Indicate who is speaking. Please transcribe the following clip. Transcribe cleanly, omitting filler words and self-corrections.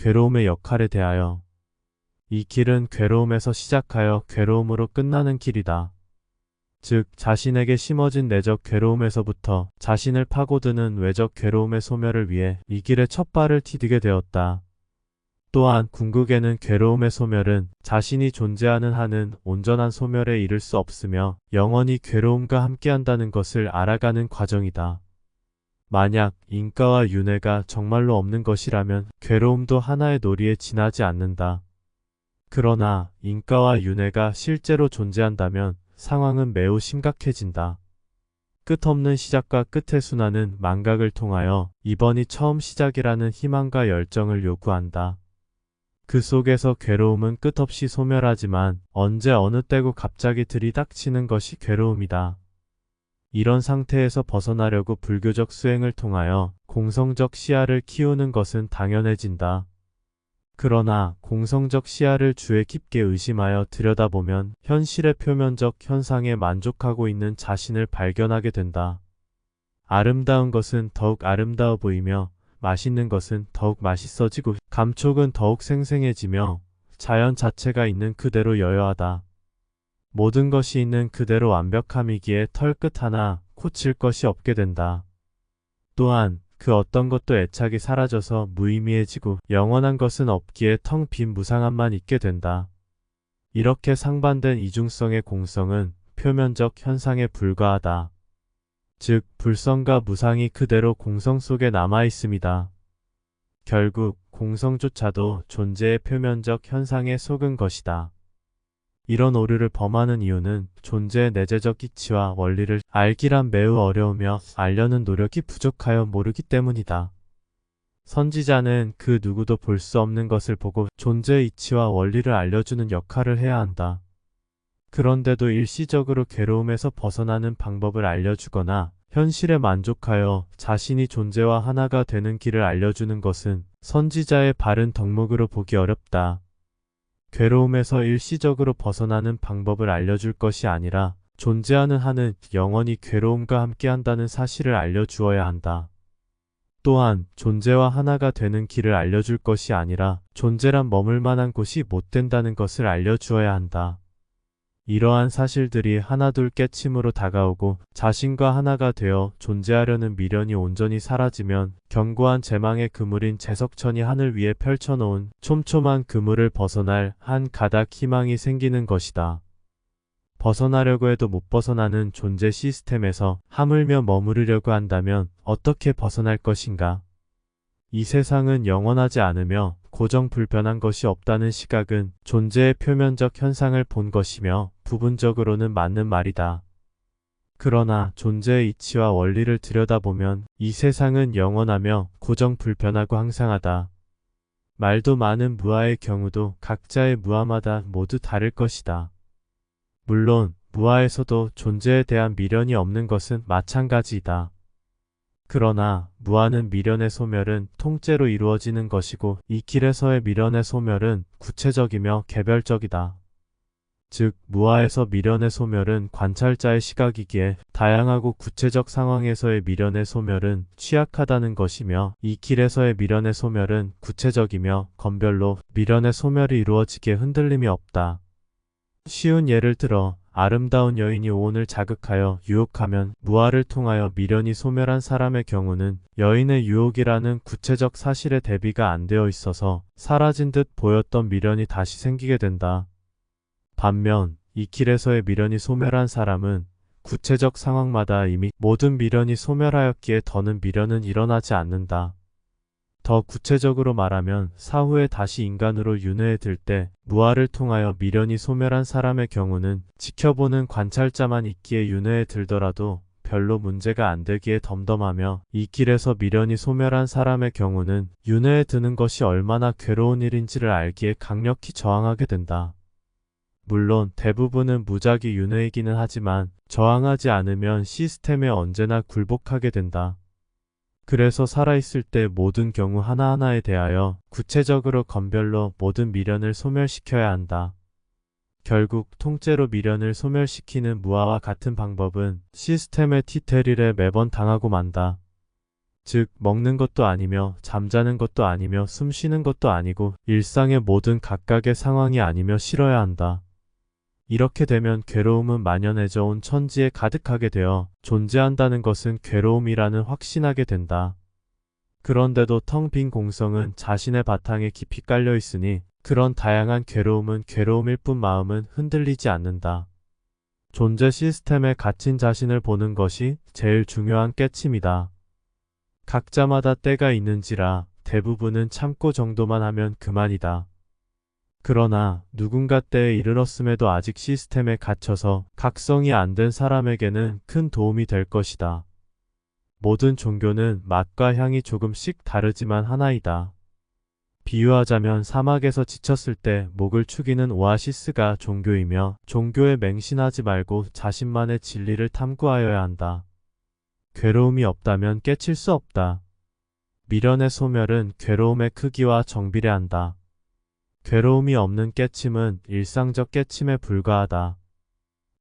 Speaker 1: 괴로움의 역할에 대하여. 이 길은 괴로움에서 시작하여 괴로움으로 끝나는 길이다. 즉, 자신에게 심어진 내적 괴로움에서부터 자신을 파고드는 외적 괴로움의 소멸을 위해 이 길에 첫 발을 디디게 되었다. 또한 궁극에는 괴로움의 소멸은 자신이 존재하는 한은 온전한 소멸에 이를 수 없으며 영원히 괴로움과 함께한다는 것을 알아가는 과정이다. 만약 인과와 윤회가 정말로 없는 것이라면 괴로움도 하나의 놀이에 지나지 않는다. 그러나 인과와 윤회가 실제로 존재한다면 상황은 매우 심각해진다. 끝없는 시작과 끝의 순환은 망각을 통하여 이번이 처음 시작이라는 희망과 열정을 요구한다. 그 속에서 괴로움은 끝없이 소멸하지만 언제 어느 때고 갑자기 들이닥치는 것이 괴로움이다. 이런 상태에서 벗어나려고 불교적 수행을 통하여 공성적 시야를 키우는 것은 당연해진다. 그러나 공성적 시야를 주에 깊게 의심하여 들여다보면 현실의 표면적 현상에 만족하고 있는 자신을 발견하게 된다. 아름다운 것은 더욱 아름다워 보이며 맛있는 것은 더욱 맛있어지고 감촉은 더욱 생생해지며 자연 자체가 있는 그대로 여여하다. 모든 것이 있는 그대로 완벽함이기에 털끝 하나 고칠 것이 없게 된다. 또한 그 어떤 것도 애착이 사라져서 무의미해지고 영원한 것은 없기에 텅 빈 무상함만 있게 된다. 이렇게 상반된 이중성의 공성은 표면적 현상에 불과하다. 즉, 불성과 무상이 그대로 공성 속에 남아 있습니다. 결국 공성조차도 존재의 표면적 현상에 속은 것이다. 이런 오류를 범하는 이유는 존재의 내재적 이치와 원리를 알기란 매우 어려우며 알려는 노력이 부족하여 모르기 때문이다. 선지자는 그 누구도 볼 수 없는 것을 보고 존재의 이치와 원리를 알려주는 역할을 해야 한다. 그런데도 일시적으로 괴로움에서 벗어나는 방법을 알려주거나 현실에 만족하여 자신이 존재와 하나가 되는 길을 알려주는 것은 선지자의 바른 덕목으로 보기 어렵다. 괴로움에서 일시적으로 벗어나는 방법을 알려줄 것이 아니라 존재하는 한은 영원히 괴로움과 함께한다는 사실을 알려주어야 한다. 또한 존재와 하나가 되는 길을 알려줄 것이 아니라 존재란 머물 만한 곳이 못 된다는 것을 알려주어야 한다. 이러한 사실들이 하나둘 깨침으로 다가오고 자신과 하나가 되어 존재하려는 미련이 온전히 사라지면 견고한 제망의 그물인 제석천이 하늘 위에 펼쳐놓은 촘촘한 그물을 벗어날 한 가닥 희망이 생기는 것이다. 벗어나려고 해도 못 벗어나는 존재 시스템에서 하물며 머무르려고 한다면 어떻게 벗어날 것인가? 이 세상은 영원하지 않으며 고정불변한 것이 없다는 시각은 존재의 표면적 현상을 본 것이며 부분적으로는 맞는 말이다. 그러나 존재의 이치와 원리를 들여다보면 이 세상은 영원하며 고정불변하고 항상하다. 말도 많은 무아의 경우도 각자의 무아마다 모두 다를 것이다. 물론 무아에서도 존재에 대한 미련이 없는 것은 마찬가지이다. 그러나 무아는 미련의 소멸은 통째로 이루어지는 것이고 이 길에서의 미련의 소멸은 구체적이며 개별적이다. 즉, 무아에서 미련의 소멸은 관찰자의 시각이기에 다양하고 구체적 상황에서의 미련의 소멸은 취약하다는 것이며 이 길에서의 미련의 소멸은 구체적이며 건별로 미련의 소멸이 이루어지기에 흔들림이 없다. 쉬운 예를 들어 아름다운 여인이 오온을 자극하여 유혹하면 무아를 통하여 미련이 소멸한 사람의 경우는 여인의 유혹이라는 구체적 사실에 대비가 안 되어 있어서 사라진 듯 보였던 미련이 다시 생기게 된다. 반면 이 길에서의 미련이 소멸한 사람은 구체적 상황마다 이미 모든 미련이 소멸하였기에 더는 미련은 일어나지 않는다. 더 구체적으로 말하면 사후에 다시 인간으로 윤회에 들 때 무아를 통하여 미련이 소멸한 사람의 경우는 지켜보는 관찰자만 있기에 윤회에 들더라도 별로 문제가 안 되기에 덤덤하며 이 길에서 미련이 소멸한 사람의 경우는 윤회에 드는 것이 얼마나 괴로운 일인지를 알기에 강력히 저항하게 된다. 물론 대부분은 무작위 윤회이기는 하지만 저항하지 않으면 시스템에 언제나 굴복하게 된다. 그래서 살아있을 때 모든 경우 하나하나에 대하여 구체적으로 건별로 모든 미련을 소멸시켜야 한다. 결국 통째로 미련을 소멸시키는 무아와 같은 방법은 시스템의 티테릴에 매번 당하고 만다. 즉, 먹는 것도 아니며 잠자는 것도 아니며 숨 쉬는 것도 아니고 일상의 모든 각각의 상황이 아니며 싫어야 한다. 이렇게 되면 괴로움은 만연해져 온 천지에 가득하게 되어 존재한다는 것은 괴로움이라는 확신하게 된다. 그런데도 텅 빈 공성은 자신의 바탕에 깊이 깔려 있으니 그런 다양한 괴로움은 괴로움일 뿐 마음은 흔들리지 않는다. 존재 시스템에 갇힌 자신을 보는 것이 제일 중요한 깨침이다. 각자마다 때가 있는지라 대부분은 참고 정도만 하면 그만이다. 그러나 누군가 때에 이르렀음에도 아직 시스템에 갇혀서 각성이 안 된 사람에게는 큰 도움이 될 것이다. 모든 종교는 맛과 향이 조금씩 다르지만 하나이다. 비유하자면 사막에서 지쳤을 때 목을 축이는 오아시스가 종교이며 종교에 맹신하지 말고 자신만의 진리를 탐구하여야 한다. 괴로움이 없다면 깨칠 수 없다. 미련의 소멸은 괴로움의 크기와 정비례한다. 괴로움이 없는 깨침은 일상적 깨침에 불과하다.